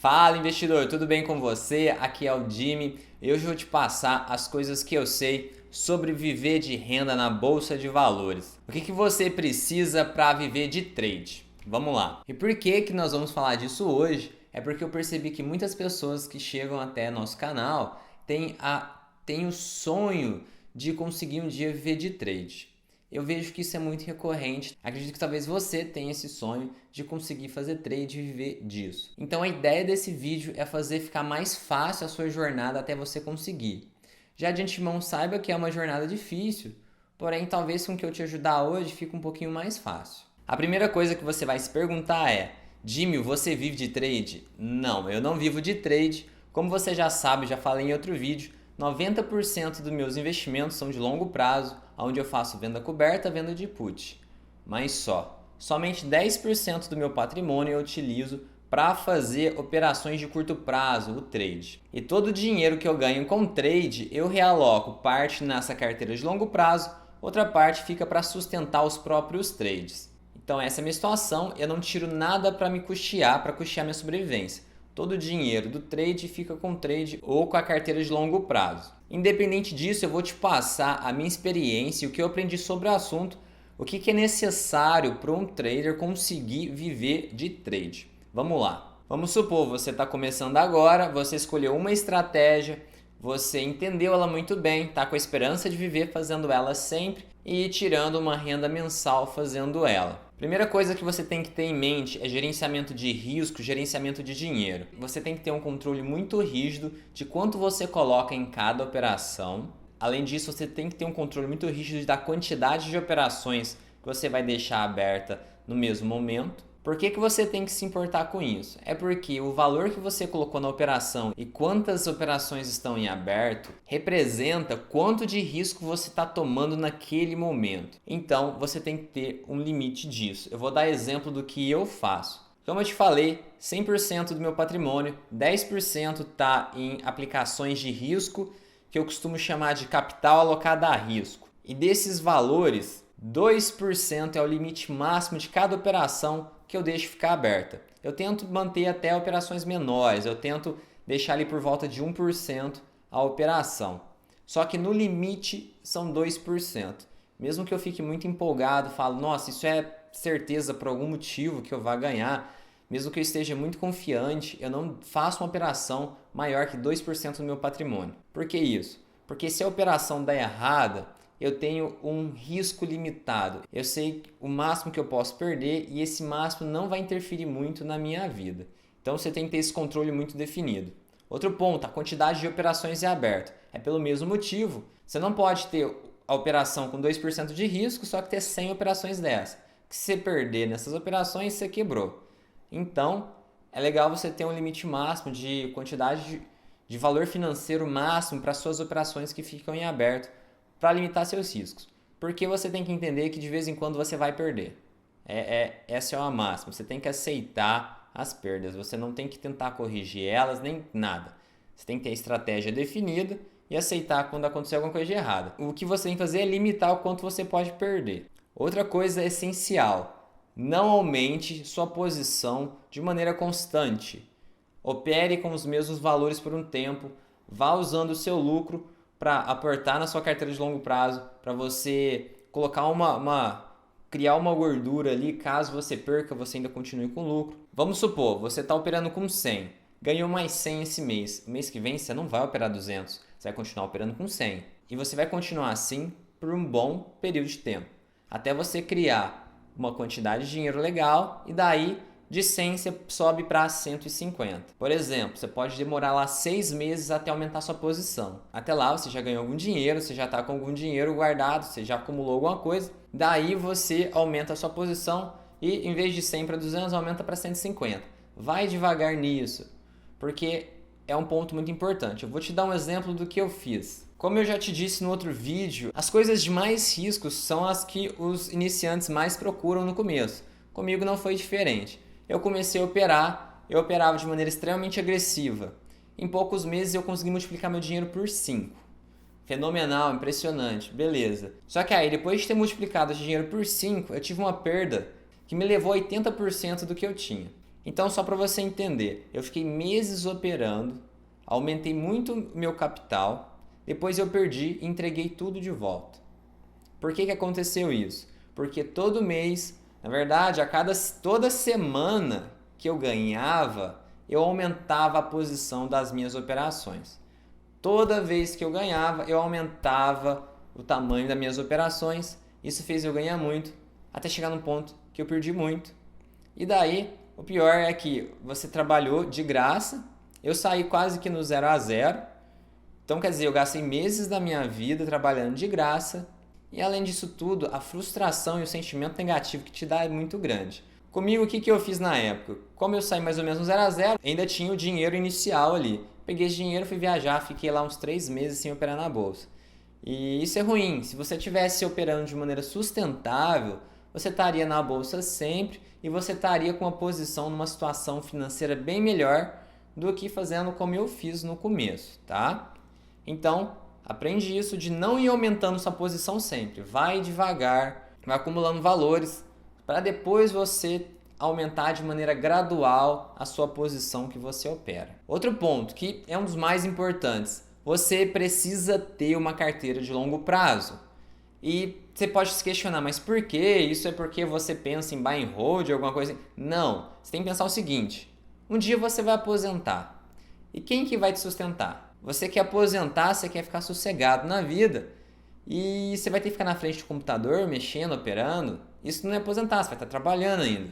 Fala investidor, tudo bem com você? Aqui é o Jimmy e hoje eu vou te passar as coisas que eu sei sobre viver de renda na bolsa de valores. O que você precisa para viver de trade? Vamos lá. E por que nós vamos falar disso hoje? É porque eu percebi que muitas pessoas que chegam até nosso canal têm o sonho de conseguir um dia viver de trade. Eu vejo que isso é muito recorrente. Acredito que talvez você tenha esse sonho de conseguir fazer trade e viver disso. Então a ideia desse vídeo é fazer ficar mais fácil a sua jornada até você conseguir. Já de antemão saiba que é uma jornada difícil, porém talvez com o que eu te ajudar hoje fique um pouquinho mais fácil. A primeira coisa que você vai se perguntar é: Jimmy, você vive de trade? Não, eu não vivo de trade. Como você já sabe, já falei em outro vídeo, 90% dos meus investimentos são de longo prazo, onde eu faço venda coberta, venda de put. Mas somente 10% do meu patrimônio eu utilizo para fazer operações de curto prazo, o trade. E todo o dinheiro que eu ganho com trade, eu realoco parte nessa carteira de longo prazo, outra parte fica para sustentar os próprios trades. Então essa é a minha situação, eu não tiro nada para me custear, para custear minha sobrevivência. Todo o dinheiro do trade fica com o trade ou com a carteira de longo prazo. Independente disso, eu vou te passar a minha experiência e o que eu aprendi sobre o assunto, o que é necessário para um trader conseguir viver de trade. Vamos lá. Vamos supor, você está começando agora, você escolheu uma estratégia, você entendeu ela muito bem, está com a esperança de viver fazendo ela sempre e tirando uma renda mensal fazendo ela. Primeira coisa que você tem que ter em mente é gerenciamento de risco, gerenciamento de dinheiro. Você tem que ter um controle muito rígido de quanto você coloca em cada operação. Além disso, você tem que ter um controle muito rígido da quantidade de operações que você vai deixar aberta no mesmo momento. Por que você tem que se importar com isso? É porque o valor que você colocou na operação e quantas operações estão em aberto representa quanto de risco você está tomando naquele momento. Então você tem que ter um limite disso. Eu vou dar exemplo do que eu faço. Como eu te falei, 100% do meu patrimônio, 10% está em aplicações de risco, que eu costumo chamar de capital alocado a risco. E desses valores, 2% é o limite máximo de cada operação que eu deixo ficar aberta. Eu tento manter até operações menores, eu tento deixar ali por volta de 1% a operação. Só que no limite são 2%. Mesmo que eu fique muito empolgado, falo, nossa, isso é certeza por algum motivo que eu vá ganhar, mesmo que eu esteja muito confiante, eu não faço uma operação maior que 2% do meu patrimônio. Por que isso? Porque se a operação der errada, eu tenho um risco limitado. Eu sei o máximo que eu posso perder e esse máximo não vai interferir muito na minha vida. Então você tem que ter esse controle muito definido. Outro ponto, a quantidade de operações em aberto. É pelo mesmo motivo. Você não pode ter a operação com 2% de risco, só que ter 100 operações dessa. Que se você perder nessas operações, você quebrou. Então, é legal você ter um limite máximo de quantidade de valor financeiro máximo para suas operações que ficam em aberto, para limitar seus riscos. Porque você tem que entender que de vez em quando você vai perder. Essa é uma máxima. Você tem que aceitar as perdas. Você não tem que tentar corrigir elas, nem nada. Você tem que ter a estratégia definida e aceitar quando acontecer alguma coisa de errada. O que você tem que fazer é limitar o quanto você pode perder. Outra coisa essencial: não aumente sua posição de maneira constante. Opere com os mesmos valores por um tempo. Vá usando o seu lucro para aportar na sua carteira de longo prazo, para você colocar criar uma gordura ali, caso você perca, você ainda continue com lucro. Vamos supor, você está operando com 100, ganhou mais 100 esse mês. Mês que vem você não vai operar 200, você vai continuar operando com 100. E você vai continuar assim por um bom período de tempo, até você criar uma quantidade de dinheiro legal e daí de 100 você sobe para 150. Por exemplo, você pode demorar lá 6 meses até aumentar sua posição. Até lá você já ganhou algum dinheiro, você já está com algum dinheiro guardado, você já acumulou alguma coisa. Daí você aumenta a sua posição e em vez de 100 para 200, aumenta para 150. Vai devagar nisso, porque é um ponto muito importante. Eu vou te dar um exemplo do que eu fiz. Como eu já te disse no outro vídeo, as coisas de mais riscos são as que os iniciantes mais procuram no começo. Comigo não foi diferente. Eu comecei a operar, eu operava de maneira extremamente agressiva. Em poucos meses eu consegui multiplicar meu dinheiro por 5. Fenomenal, impressionante, beleza. Só que aí, depois de ter multiplicado esse dinheiro por 5, eu tive uma perda que me levou a 80% do que eu tinha. Então, só para você entender, eu fiquei meses operando, aumentei muito meu capital, depois eu perdi e entreguei tudo de volta. Por que aconteceu isso? Porque todo mês, na verdade, toda semana que eu ganhava, eu aumentava a posição das minhas operações. Toda vez que eu ganhava, eu aumentava o tamanho das minhas operações. Isso fez eu ganhar muito, até chegar num ponto que eu perdi muito. E daí, o pior é que você trabalhou de graça, eu saí quase que no 0 a 0. Então, quer dizer, eu gastei meses da minha vida trabalhando de graça. E além disso tudo, a frustração e o sentimento negativo que te dá é muito grande. Comigo, o que eu fiz na época? Como eu saí mais ou menos no 0 a 0, ainda tinha o dinheiro inicial ali. Peguei esse dinheiro, fui viajar, fiquei lá uns 3 meses sem operar na bolsa. E isso é ruim. Se você estivesse operando de maneira sustentável, você estaria na bolsa sempre e você estaria com uma posição numa situação financeira bem melhor do que fazendo como eu fiz no começo, tá? Então, aprende isso de não ir aumentando sua posição sempre. Vai devagar, vai acumulando valores para depois você aumentar de maneira gradual a sua posição que você opera. Outro ponto que é um dos mais importantes, você precisa ter uma carteira de longo prazo. E você pode se questionar, mas por quê? Isso é porque você pensa em buy and hold ou alguma coisa? Não, você tem que pensar o seguinte, um dia você vai aposentar. E quem que vai te sustentar? Você quer aposentar, você quer ficar sossegado na vida e você vai ter que ficar na frente do computador, mexendo, operando. Isso não é aposentar, você vai estar trabalhando ainda.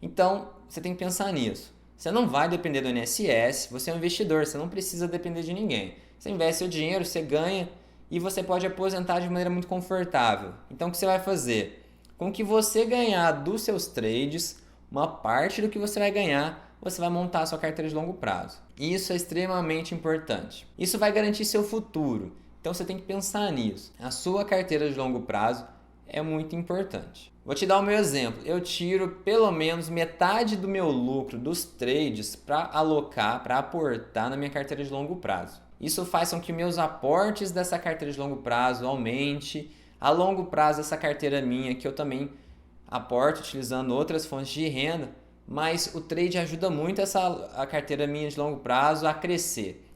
Então, você tem que pensar nisso. Você não vai depender do INSS, você é um investidor, você não precisa depender de ninguém. Você investe seu dinheiro, você ganha e você pode aposentar de maneira muito confortável. Então, o que você vai fazer? Com que você ganhar dos seus trades, uma parte do que você vai ganhar, você vai montar a sua carteira de longo prazo. Isso é extremamente importante. Isso vai garantir seu futuro. Então, você tem que pensar nisso. A sua carteira de longo prazo é muito importante. Vou te dar o meu exemplo. Eu tiro pelo menos metade do meu lucro dos trades para alocar, para aportar na minha carteira de longo prazo. Isso faz com que meus aportes dessa carteira de longo prazo aumente. A longo prazo, essa carteira minha, que eu também aporto utilizando outras fontes de renda, mas o trade ajuda muito a carteira minha de longo prazo a crescer.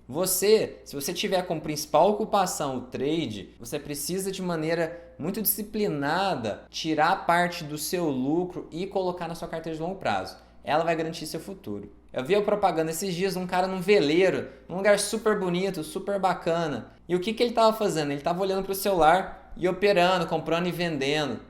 Se você tiver como principal ocupação o trade, você precisa de maneira muito disciplinada tirar parte do seu lucro e colocar na sua carteira de longo prazo. Ela vai garantir seu futuro. Eu vi a propaganda esses dias de um cara num veleiro, num lugar super bonito, super bacana. E o que ele estava fazendo? Ele estava olhando para o celular e operando, comprando e vendendo.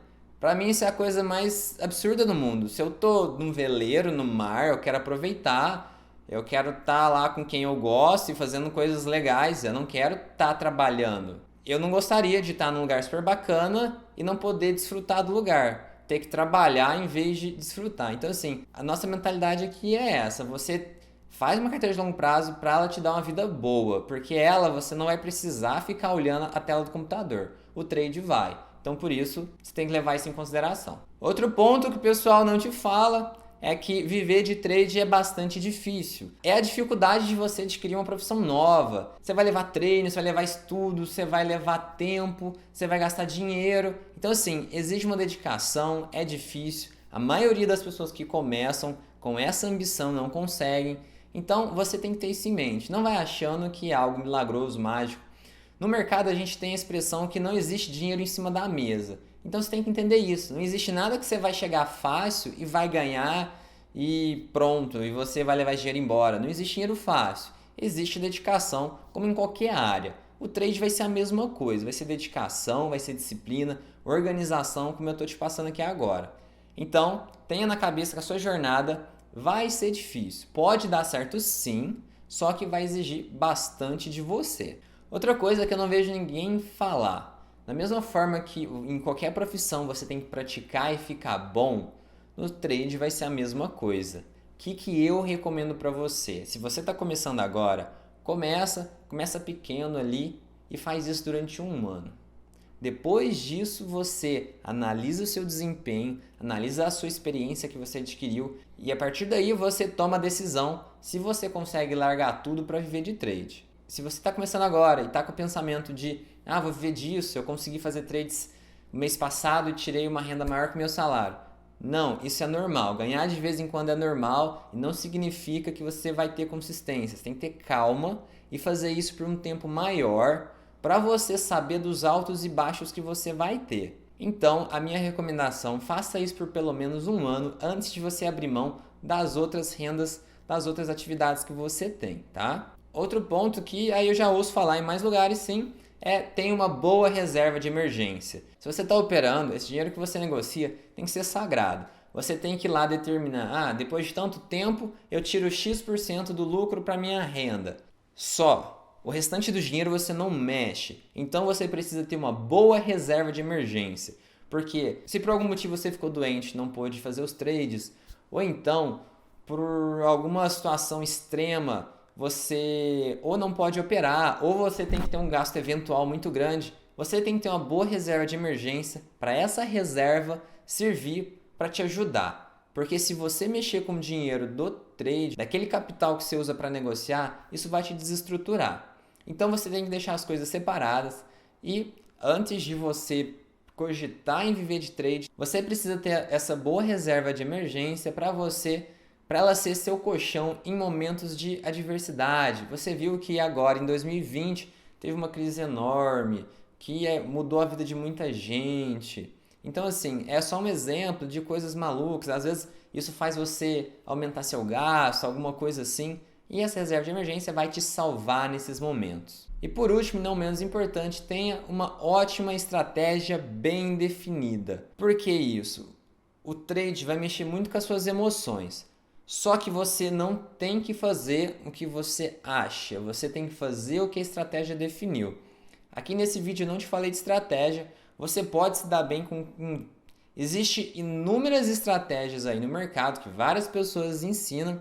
Para mim isso é a coisa mais absurda do mundo. Se eu tô num veleiro, no mar, eu quero aproveitar. Eu quero estar lá com quem eu gosto e fazendo coisas legais. Eu não quero estar trabalhando. Eu não gostaria de estar num lugar super bacana e não poder desfrutar do lugar. Ter que trabalhar em vez de desfrutar. Então, assim, a nossa mentalidade aqui é essa. Você faz uma carteira de longo prazo para ela te dar uma vida boa. Porque você não vai precisar ficar olhando a tela do computador. O trade vai. Então, por isso, você tem que levar isso em consideração. Outro ponto que o pessoal não te fala é que viver de trade é bastante difícil. É a dificuldade de você adquirir uma profissão nova. Você vai levar treino, você vai levar estudo, você vai levar tempo, você vai gastar dinheiro. Então, assim, exige uma dedicação, é difícil. A maioria das pessoas que começam com essa ambição não conseguem. Então, você tem que ter isso em mente. Não vai achando que é algo milagroso, mágico. No mercado, a gente tem a expressão que não existe dinheiro em cima da mesa. Então você tem que entender isso. Não existe nada que você vai chegar fácil e vai ganhar e pronto, e você vai levar esse dinheiro embora. Não existe dinheiro fácil. Existe dedicação, como em qualquer área. O trade vai ser a mesma coisa. Vai ser dedicação, vai ser disciplina, organização, como eu estou te passando aqui agora. Então, tenha na cabeça que a sua jornada vai ser difícil. Pode dar certo sim, só que vai exigir bastante de você. Outra coisa que eu não vejo ninguém falar. Da mesma forma que em qualquer profissão você tem que praticar e ficar bom, no trade vai ser a mesma coisa. O que eu recomendo para você? Se você está começando agora, começa pequeno ali e faz isso durante 1 ano. Depois disso, você analisa o seu desempenho, analisa a sua experiência que você adquiriu e a partir daí você toma a decisão se você consegue largar tudo para viver de trade. Se você está começando agora e está com o pensamento de vou viver disso, eu consegui fazer trades no mês passado e tirei uma renda maior que o meu salário. Não, isso é normal. Ganhar de vez em quando é normal e não significa que você vai ter consistência. Você tem que ter calma e fazer isso por um tempo maior para você saber dos altos e baixos que você vai ter. Então, a minha recomendação, faça isso por pelo menos um ano antes de você abrir mão das outras rendas, das outras atividades que você tem, tá? Outro ponto que aí eu já ouço falar em mais lugares sim, é ter uma boa reserva de emergência. Se você está operando, esse dinheiro que você negocia tem que ser sagrado. Você tem que ir lá determinar, depois de tanto tempo eu tiro X% do lucro para minha renda. Só. O restante do dinheiro você não mexe. Então você precisa ter uma boa reserva de emergência. Porque se por algum motivo você ficou doente, não pôde fazer os trades, ou então por alguma situação extrema você ou não pode operar, ou você tem que ter um gasto eventual muito grande, você tem que ter uma boa reserva de emergência para essa reserva servir para te ajudar. Porque se você mexer com o dinheiro do trade, daquele capital que você usa para negociar, isso vai te desestruturar. Então você tem que deixar as coisas separadas e antes de você cogitar em viver de trade, você precisa ter essa boa reserva de emergência para ela ser seu colchão em momentos de adversidade. Você viu que agora em 2020 teve uma crise enorme que mudou a vida de muita gente. Então assim, é só um exemplo de coisas malucas. Às vezes isso faz você aumentar seu gasto, alguma coisa assim. E essa reserva de emergência vai te salvar nesses momentos. E por último, não menos importante, tenha uma ótima estratégia bem definida. Por que isso? O trade vai mexer muito com as suas emoções. Só que você não tem que fazer o que você acha, você tem que fazer o que a estratégia definiu. Aqui nesse vídeo eu não te falei de estratégia, você pode se dar bem com... Existem inúmeras estratégias aí no mercado que várias pessoas ensinam.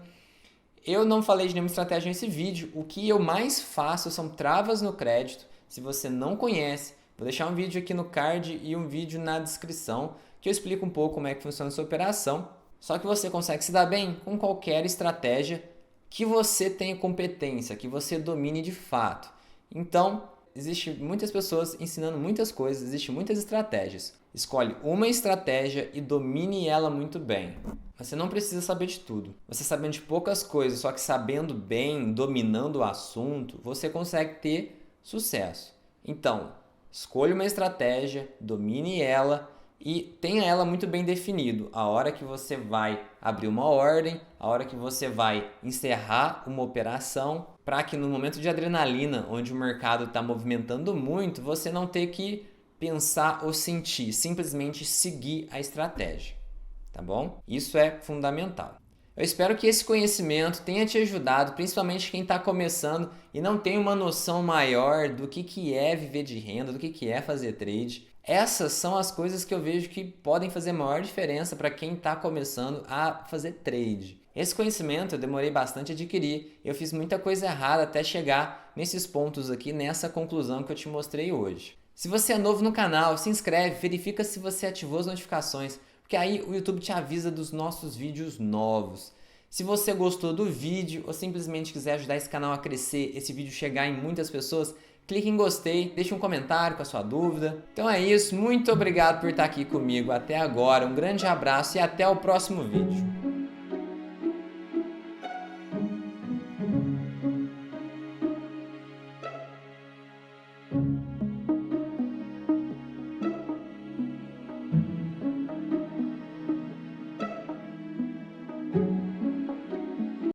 Eu não falei de nenhuma estratégia nesse vídeo. O que eu mais faço são travas no crédito. Se você não conhece, vou deixar um vídeo aqui no card e um vídeo na descrição que eu explico um pouco como é que funciona essa operação. Só que você consegue se dar bem com qualquer estratégia que você tenha competência, que você domine de fato. Então, existem muitas pessoas ensinando muitas coisas, existem muitas estratégias. Escolhe uma estratégia e domine ela muito bem. Você não precisa saber de tudo. Você sabendo de poucas coisas, só que sabendo bem, dominando o assunto, você consegue ter sucesso. Então, escolha uma estratégia, domine ela e tenha ela muito bem definido. A hora que você vai abrir uma ordem, a hora que você vai encerrar uma operação, para que no momento de adrenalina, onde o mercado está movimentando muito, você não ter que pensar ou sentir, simplesmente seguir a estratégia. Tá bom? Isso é fundamental. Eu espero que esse conhecimento tenha te ajudado, principalmente quem está começando e não tem uma noção maior do que é viver de renda, do que é fazer trade. Essas são as coisas que eu vejo que podem fazer maior diferença para quem está começando a fazer trade. Esse conhecimento eu demorei bastante a adquirir, eu fiz muita coisa errada até chegar nesses pontos aqui, nessa conclusão que eu te mostrei hoje. Se você é novo no canal, se inscreve, verifica se você ativou as notificações, porque aí o YouTube te avisa dos nossos vídeos novos. Se você gostou do vídeo ou simplesmente quiser ajudar esse canal a crescer, esse vídeo chegar em muitas pessoas, clique em gostei, deixe um comentário com a sua dúvida. Então é isso, muito obrigado por estar aqui comigo até agora, um grande abraço e até o próximo vídeo.